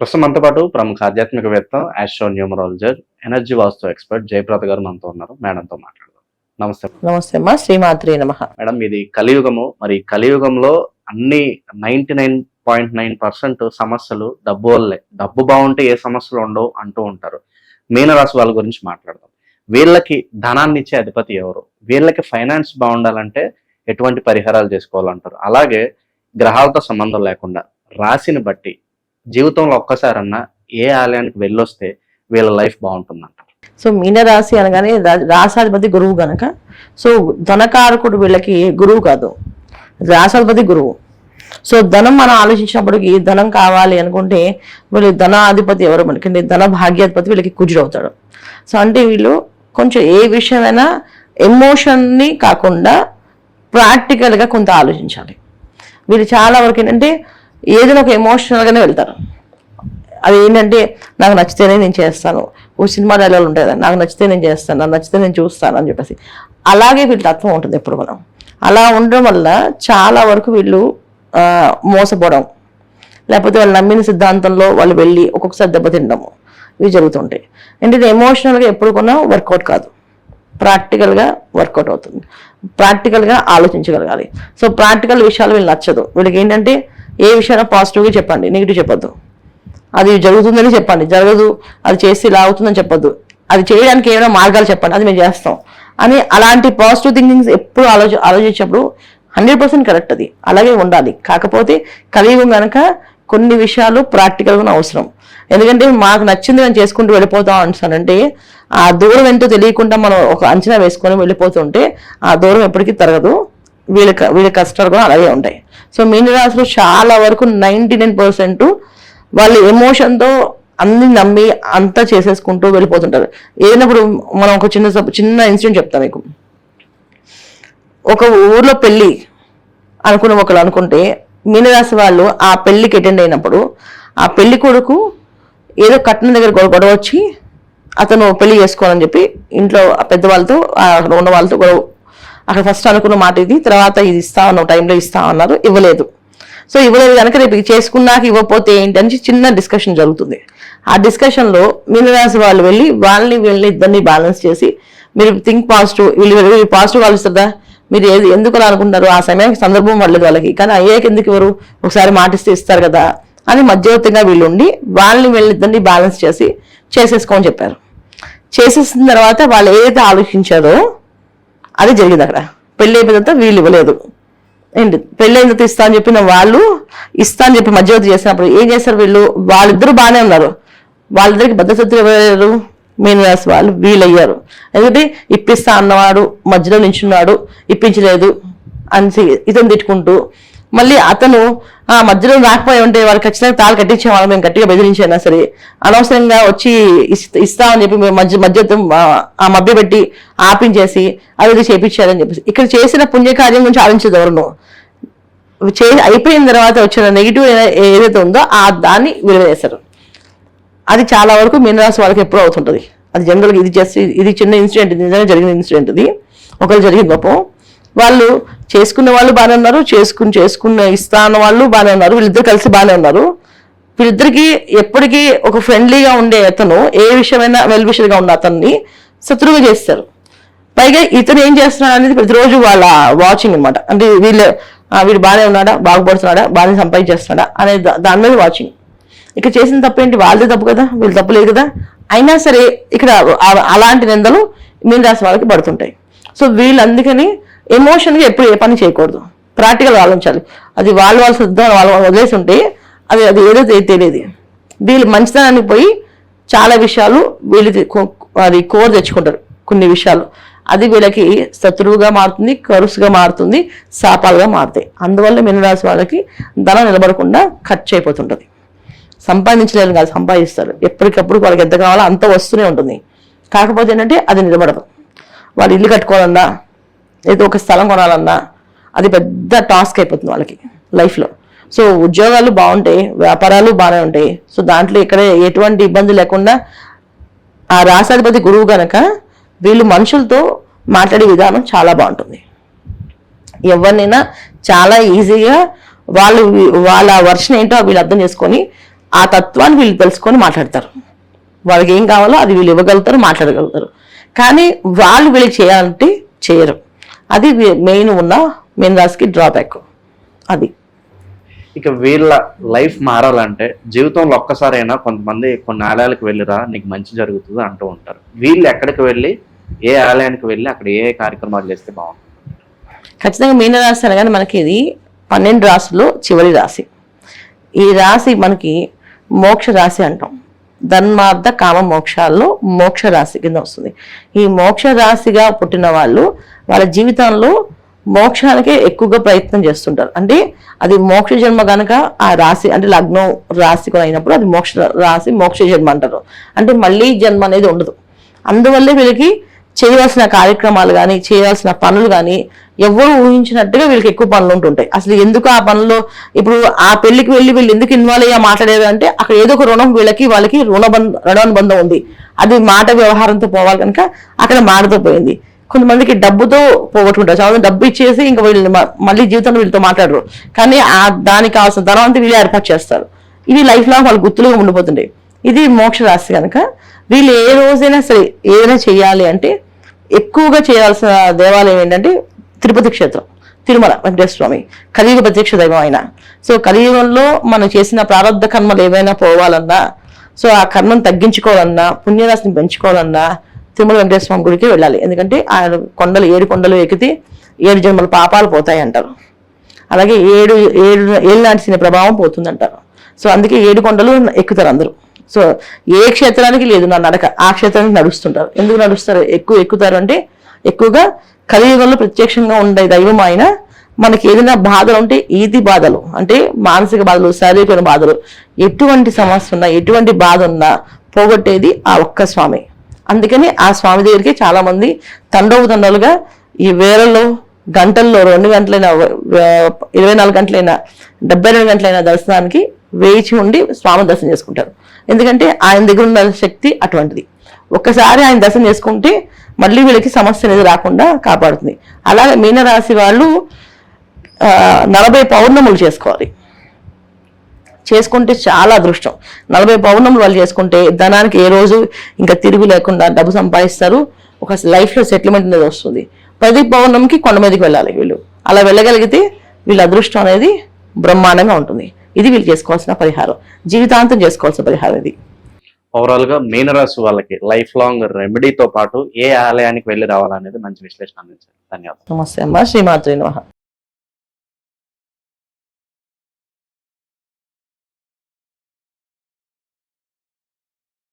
ప్రస్తుతం మనతో పాటు ప్రముఖ ఆధ్యాత్మికవేత్త, ఆస్ట్రో న్యూమరాలజర్, ఎనర్జీ వాస్తు ఎక్స్పర్ట్ జయప్రద గారు మనతో ఉన్నారు. మేడంతో మాట్లాడదాం. నమస్తే. నమస్తే అమ్మా. శ్రీమాత్రే నమః. మేడం, ఇది కలియుగము. మరి కలియుగంలో అన్ని 99.9% సమస్యలు డబ్బు వల్లే. డబ్బు బాగుంటే ఏ సమస్యలు ఉండవు అంటూ ఉంటారు. మీనరాశి వాళ్ళ గురించి మాట్లాడదాం. వీళ్ళకి ధనాన్ని ఇచ్చే అధిపతి ఎవరు? వీళ్ళకి ఫైనాన్స్ బాగుండాలంటే ఎటువంటి పరిహారాలు చేసుకోవాలంటారు? అలాగే గ్రహాలతో సంబంధం లేకుండా రాశిని బట్టి జీవితంలో ఒక్కసారన్నా ఏ ఆలయానికి వెళ్ళొస్తే వీళ్ళ లైఫ్ బాగుంటుందంటారు? సో మీనరాశి అనగానే రాశాధిపతి గురువు గనక, సో ధనకారకుడు వీళ్ళకి గురువు కాదు, రాశాధిపతి గురువు. సో ధనం మనం ఆలోచించినప్పటికీ ధనం కావాలి అనుకుంటే వీళ్ళు ధనాధిపతి ఎవరు మనకి, ధన భాగ్యాధిపతి వీళ్ళకి కుజుడు అవుతాడు. సో అంటే వీళ్ళు కొంచెం ఏ విషయమైనా ఎమోషన్ని కాకుండా ప్రాక్టికల్గా కొంత ఆలోచించాలి. వీళ్ళు చాలా వరకు ఏంటంటే ఏదైనా ఒక ఎమోషనల్గానే వెళ్తారు. అది ఏంటంటే నాకు నచ్చితేనే నేను చేస్తాను. ఓ సినిమా డైలాగులు ఉంటాయి కదా, నాకు నచ్చితే నేను చేస్తాను, నాకు నచ్చితే నేను చూస్తాను అని చెప్పేసి. అలాగే వీళ్ళ తత్వం ఉంటుంది ఎప్పుడు మనం. అలా ఉండడం వల్ల చాలా వరకు వీళ్ళు మోసపోవడం, లేకపోతే వాళ్ళు నమ్మిన సిద్ధాంతంలో వాళ్ళు వెళ్ళి ఒక్కొక్కసారి దెబ్బతినడము, ఇవి జరుగుతుంటాయి. ఏంటంటే ఎమోషనల్గా ఎప్పుడు కొన్నా వర్కౌట్ కాదు, ప్రాక్టికల్గా వర్కౌట్ అవుతుంది. ప్రాక్టికల్గా ఆలోచించగలగాలి. సో ప్రాక్టికల్ విషయాలు వీళ్ళు నచ్చదు. వీళ్ళకి ఏంటంటే ఏ విషయాన్ని పాజిటివ్గా చెప్పండి, నెగిటివ్ చెప్పొద్దు. అది జరుగుతుందని చెప్పండి, జరగదు అది చేస్తే ఇలా అవుతుందని చెప్పొద్దు. అది చేయడానికి ఏమైనా మార్గాలు చెప్పండి, అది మేము చేస్తాం అని. అలాంటి పాజిటివ్ థింకింగ్స్ ఎప్పుడు ఆలోచించినప్పుడు 100% కరెక్ట్, అది అలాగే ఉండాలి. కాకపోతే కలియుగం కనుక కొన్ని విషయాలు ప్రాక్టికల్గా అవసరం. ఎందుకంటే మాకు నచ్చింది మేము చేసుకుంటూ వెళ్ళిపోతాం అంటానంటే ఆ దూరం ఎంతో తెలియకుండా మనం ఒక అంచనా వేసుకొని వెళ్ళిపోతుంటే ఆ దూరం ఎప్పటికీ తరగదు. వీళ్ళ కష్టాలు కూడా అలాగే ఉంటాయి. సో మీనరాశిలో చాలా వరకు 99% వాళ్ళు ఎమోషన్తో అన్ని నమ్మి అంతా చేసేసుకుంటూ వెళ్ళిపోతుంటారు. ఏదైనప్పుడు మనం ఒక చిన్న ఇన్సిడెంట్ చెప్తాం మీకు. ఒక ఊర్లో పెళ్ళి అనుకున్న ఒకరు అనుకుంటే మీనరాశి వాళ్ళు ఆ పెళ్లికి అటెండ్ అయినప్పుడు ఆ పెళ్లి కొడుకు ఏదో కట్నం దగ్గర గొడవ వచ్చి అతను పెళ్లి చేసుకోవాలని చెప్పి ఇంట్లో పెద్దవాళ్ళతో అక్కడ ఉన్న వాళ్ళతో గొడవ. అక్కడ ఫస్ట్ అనుకున్న మాట ఇది, తర్వాత ఇది ఇస్తా ఉన్న టైంలో ఇస్తా అన్నారు, ఇవ్వలేదు. సో ఇవ్వలేదు కనుక రేపు చేసుకున్నాక ఇవ్వకపోతే ఏంటి అని చిన్న డిస్కషన్ జరుగుతుంది. ఆ డిస్కషన్లో మీనరాశి వాళ్ళు వీళ్ళని ఇద్దరిని బ్యాలెన్స్ చేసి మీరు థింక్ పాజిటివ్, వీళ్ళు పాజిటివ్ ఆలోచిస్తుందా, మీరు ఎందుకు అలా అనుకుంటారు, ఆ సమయానికి సందర్భం పడలేదు వాళ్ళకి, కానీ అయ్యాక ఎందుకు ఎవరు ఒకసారి మాటిస్తే ఇస్తారు కదా అని మధ్యవర్తిగా వీళ్ళుండి వీళ్ళిద్దరిని బ్యాలెన్స్ చేసి చేసేసుకోమని చెప్పారు. చేసేసిన తర్వాత వాళ్ళు ఏదైతే ఆలోచించారో అది జరిగింది. అక్కడ పెళ్ళి అయిపోయిన తర్వాత వీళ్ళు ఇవ్వలేదు. ఏంటి పెళ్ళి అయిన తర్వాత ఇస్తా అని చెప్పిన వాళ్ళు ఇస్తా అని చెప్పి మధ్యవర్తి చేసినప్పుడు ఏం చేస్తారు వీళ్ళు, వాళ్ళిద్దరూ బాగానే ఉన్నారు, వాళ్ళిద్దరికి భద్రతలు ఎవరు, మీనరాశి వాళ్ళు వీళ్ళయ్యారు. ఎందుకంటే ఇప్పిస్తా అన్నవాడు మధ్యలో నించున్నాడు, ఇప్పించలేదు అని ఇతను తిట్టుకుంటూ, మళ్ళీ అతను ఆ మధ్యలో రాకపోయి ఉంటే వాళ్ళు ఖచ్చితంగా తాళి కట్టించేవాళ్ళు, మేము గట్టిగా బెదిరించైనా సరే అనవసరంగా వచ్చి ఇస్తామని చెప్పి మధ్యతో ఆ మభ్య పెట్టి ఆపించేసి అది చేపించారని చెప్పేసి ఇక్కడ చేసిన పుణ్యకార్యం గురించి ఆలోచించదు ఎవరు. అయిపోయిన తర్వాత వచ్చిన నెగిటివ్ ఏదైతే ఉందో దాన్ని విలువేశారు. అది చాలా వరకు మీనరాశి వాళ్ళకి ఎప్పుడు అవుతుంటుంది. అది జనరల్గా ఇది చిన్న ఇన్సిడెంట్, నిజంగా జరిగిన ఇన్సిడెంట్. ఇది ఒకరు జరిగింది పాపం. వాళ్ళు చేసుకున్న వాళ్ళు బాగానే ఉన్నారు, చేసుకున్న ఇస్తా అన్న వాళ్ళు బాగానే ఉన్నారు, వీళ్ళిద్దరు కలిసి బాగానే ఉన్నారు. వీళ్ళిద్దరికి ఎప్పటికీ ఒక ఫ్రెండ్లీగా ఉండే అతను ఏ విషయమైనా వెల్ విషయంగా ఉన్న అతన్ని శత్రువుగా చేస్తారు. పైగా ఇతను ఏం చేస్తున్నాడు అనేది ప్రతిరోజు వాళ్ళ వాచింగ్ అనమాట. అంటే వీడు బాగానే ఉన్నాడా, బాగుపడుతున్నాడా, బాగానే సంపాదించేస్తున్నాడా అనే దాని మీద వాచింగ్. ఇక్కడ చేసిన తప్పు ఏంటి, వాళ్ళదే తప్పు కదా, వీళ్ళు తప్పు లేదు కదా. అయినా సరే ఇక్కడ అలాంటి నిందలు మీనరాశి వాళ్ళకి పడుతుంటాయి. సో వీళ్ళు అందుకని ఎమోషన్గా ఎప్పుడు ఏ పని చేయకూడదు, ప్రాక్టికల్ ఆలోచించాలి. అది వాళ్ళు సిద్ధం వాళ్ళు వదిలేసి ఉంటే అది ఏదో తెలియదు. వీళ్ళు మంచితనానికి పోయి చాలా విషయాలు అది కోర్ తెచ్చుకుంటారు కొన్ని విషయాలు. అది వీళ్ళకి శత్రువుగా మారుతుంది, కరుసుగా మారుతుంది, శాపాలుగా మారుతాయి. అందువల్ల మీనరాశి వాళ్ళకి ధనం నిలబడకుండా ఖర్చు అయిపోతుంటుంది. సంపాదించలేరు కాదు, సంపాదిస్తారు. ఎప్పటికప్పుడు వాళ్ళకి ఎంత కావాలో అంత వస్తూనే ఉంటుంది. కాకపోతే ఏంటంటే అది నిలబడదు. వాళ్ళు ఇల్లు కట్టుకోవాలన్నా, ఏదో ఒక స్థలం కొనాలన్నా అది పెద్ద టాస్క్ అయిపోతుంది వాళ్ళకి లైఫ్లో. సో ఉద్యోగాలు బాగుంటాయి, వ్యాపారాలు బాగానే ఉంటాయి. సో దాంట్లో ఇక్కడ ఎటువంటి ఇబ్బంది లేకుండా ఆ రాశాధిపతి గురువు కనుక వీళ్ళు మనుషులతో మాట్లాడే విధానం చాలా బాగుంటుంది. ఎవరినైనా చాలా ఈజీగా వాళ్ళ వర్షన్ ఏంటో వీళ్ళు అర్థం చేసుకొని ఆ తత్వాన్ని వీళ్ళు తెలుసుకొని మాట్లాడతారు. వాళ్ళకి ఏం కావాలో అది వీళ్ళు ఇవ్వగలుగుతారు, మాట్లాడగలుగుతారు. కానీ వాళ్ళు వీళ్ళకి చేయాలంటే చేయరు. అది మెయిన్ ఉన్న మీన రాశికి డ్రాబ్యాక్ అది. ఇక వీళ్ళ లైఫ్ మారాలంటే జీవితంలో ఒక్కసారైనా కొంతమంది కొన్ని ఆలయాలకు వెళ్ళిరా నీకు మంచి జరుగుతుంది అంటూ ఉంటారు. వీళ్ళు ఎక్కడికి వెళ్ళి ఏ ఆలయానికి వెళ్ళి అక్కడ ఏ కార్యక్రమాలు చేస్తే బాగుంటుంది? ఖచ్చితంగా మీన రాశి అనగానే మనకి ఇది 12 రాశుల్లో చివరి రాశి. ఈ రాశి మనకి మోక్ష రాశి అంటాం. ధర్మార్థ కామ మోక్షాల్లో మోక్ష రాశి కింద వస్తుంది. ఈ మోక్ష రాశిగా పుట్టిన వాళ్ళు వాళ్ళ జీవితంలో మోక్షానికే ఎక్కువగా ప్రయత్నం చేస్తుంటారు. అంటే అది మోక్ష జన్మ కనుక ఆ రాశి అంటే లగ్నం రాశి కూడా అయినప్పుడు అది మోక్ష రాశి, మోక్ష జన్మ అంటారు. అంటే మళ్ళీ జన్మ అనేది ఉండదు. అందువల్లే వీళ్ళకి చేయవలసిన కార్యక్రమాలు కానీ చేయాల్సిన పనులు కానీ ఎవరు ఊహించినట్టుగా వీళ్ళకి ఎక్కువ పనులు ఉంటుంటాయి. అసలు ఎందుకు ఆ పనుల్లో ఇప్పుడు ఆ పెళ్లికి వెళ్ళి వీళ్ళు ఎందుకు ఇన్వాల్వ్ అయ్యా మాట్లాడేది అంటే అక్కడ ఏదో ఒక రుణం వాళ్ళకి రుణానుబంధం ఉంది. అది మాట వ్యవహారంతో పోవాలి కనుక అక్కడ మాటతో పోయింది. కొంతమందికి డబ్బుతో పోగొట్టుకుంటారు. చాలా డబ్బు ఇచ్చేసి ఇంకా వీళ్ళు మళ్ళీ జీవితంలో వీళ్ళతో మాట్లాడరు. కానీ దానికి కావాల్సిన ధనం అంతా వీళ్ళు ఏర్పాటు చేస్తారు. ఇవి లైఫ్ లాంగ్ వాళ్ళు గుర్తులుగా ఉండిపోతుంటాయి. ఇది మోక్ష రాశి కనుక వీళ్ళు ఏ రోజైనా సరే ఏదైనా చేయాలి అంటే ఎక్కువగా చేయాల్సిన దేవాలయం ఏంటంటే తిరుపతి క్షేత్రం, తిరుమల వెంకటేశ్వర స్వామి, కలియుగ ప్రత్యక్ష దైవం ఆయన. సో కలియుగంలో మనం చేసిన ప్రారంధ కర్మలు ఏవైనా పోవాలన్నా, సో ఆ కర్మను తగ్గించుకోవాలన్నా, పుణ్యరాశిని పెంచుకోవాలన్నా తిరుమల వెంకటేశ్వర స్వామి గుడికి వెళ్ళాలి. ఎందుకంటే ఆయన 7 కొండలు ఎక్కితే 7 జన్మల పాపాలు పోతాయి అంటారు. అలాగే 7 నాటి శని ప్రభావం పోతుందంటారు. సో అందుకే 7 కొండలు ఎక్కుతారు అందరూ. సో ఏ క్షేత్రానికి లేదు నా నడక, ఆ క్షేత్రానికి నడుస్తుంటారు. ఎందుకు నడుస్తారు, ఎక్కుతారు అంటే ఎక్కువగా కలియుగంలో ప్రత్యక్షంగా ఉండే దైవం ఆయన. మనకి ఏదైనా బాధలు ఉంటే ఈతి బాధలు అంటే మానసిక బాధలు, శారీరక బాధలు, ఎటువంటి సమస్య ఉన్నా ఎటువంటి బాధ ఉన్నా పోగొట్టేది ఆ ఒక్క స్వామి. అందుకని ఆ స్వామి దగ్గరికి చాలా మంది తండోపతండాలుగా ఈ వేళల్లో గంటల్లో 2 గంటలైనా 24 గంటలైనా 72 గంటలైనా దర్శనానికి వేచి ఉండి స్వామి దర్శనం చేసుకుంటారు. ఎందుకంటే ఆయన దగ్గర ఉన్న శక్తి అటువంటిది. ఒక్కసారి ఆయన దర్శనం చేసుకుంటే మళ్ళీ వీళ్ళకి సమస్య అనేది రాకుండా కాపాడుతుంది. అలాగే మీనరాశి వాళ్ళు 40 పౌర్ణములు చేసుకోవాలి. చేసుకుంటే చాలా అదృష్టం. 40 పౌర్ణములు వాళ్ళు చేసుకుంటే ధనానికి ఏ రోజు ఇంకా తిరుగు లేకుండా డబ్బు సంపాదిస్తారు. ఒక లైఫ్లో సెటిల్మెంట్ అనేది వస్తుంది. ప్రతి పౌర్ణమికి కొండ మీదకి వెళ్ళాలి వీళ్ళు. అలా వెళ్ళగలిగితే వీళ్ళ అదృష్టం అనేది బ్రహ్మాండంగా ఉంటుంది. ఇది వీళ్ళు చేసుకోవాల్సిన పరిహారం, జీవితాంతం చేసుకోవాల్సిన పరిహారం ఇది. ఓవరాల్ గా మీనరాశి వాళ్ళకి లైఫ్ లాంగ్ రెమెడీతో పాటు ఏ ఆలయానికి వెళ్ళి రావాలనేది మంచి విశ్లేషణ అందించారు. ధన్యవాదాలు. నమస్తే అమ్మ. శ్రీమాత్రే నమః.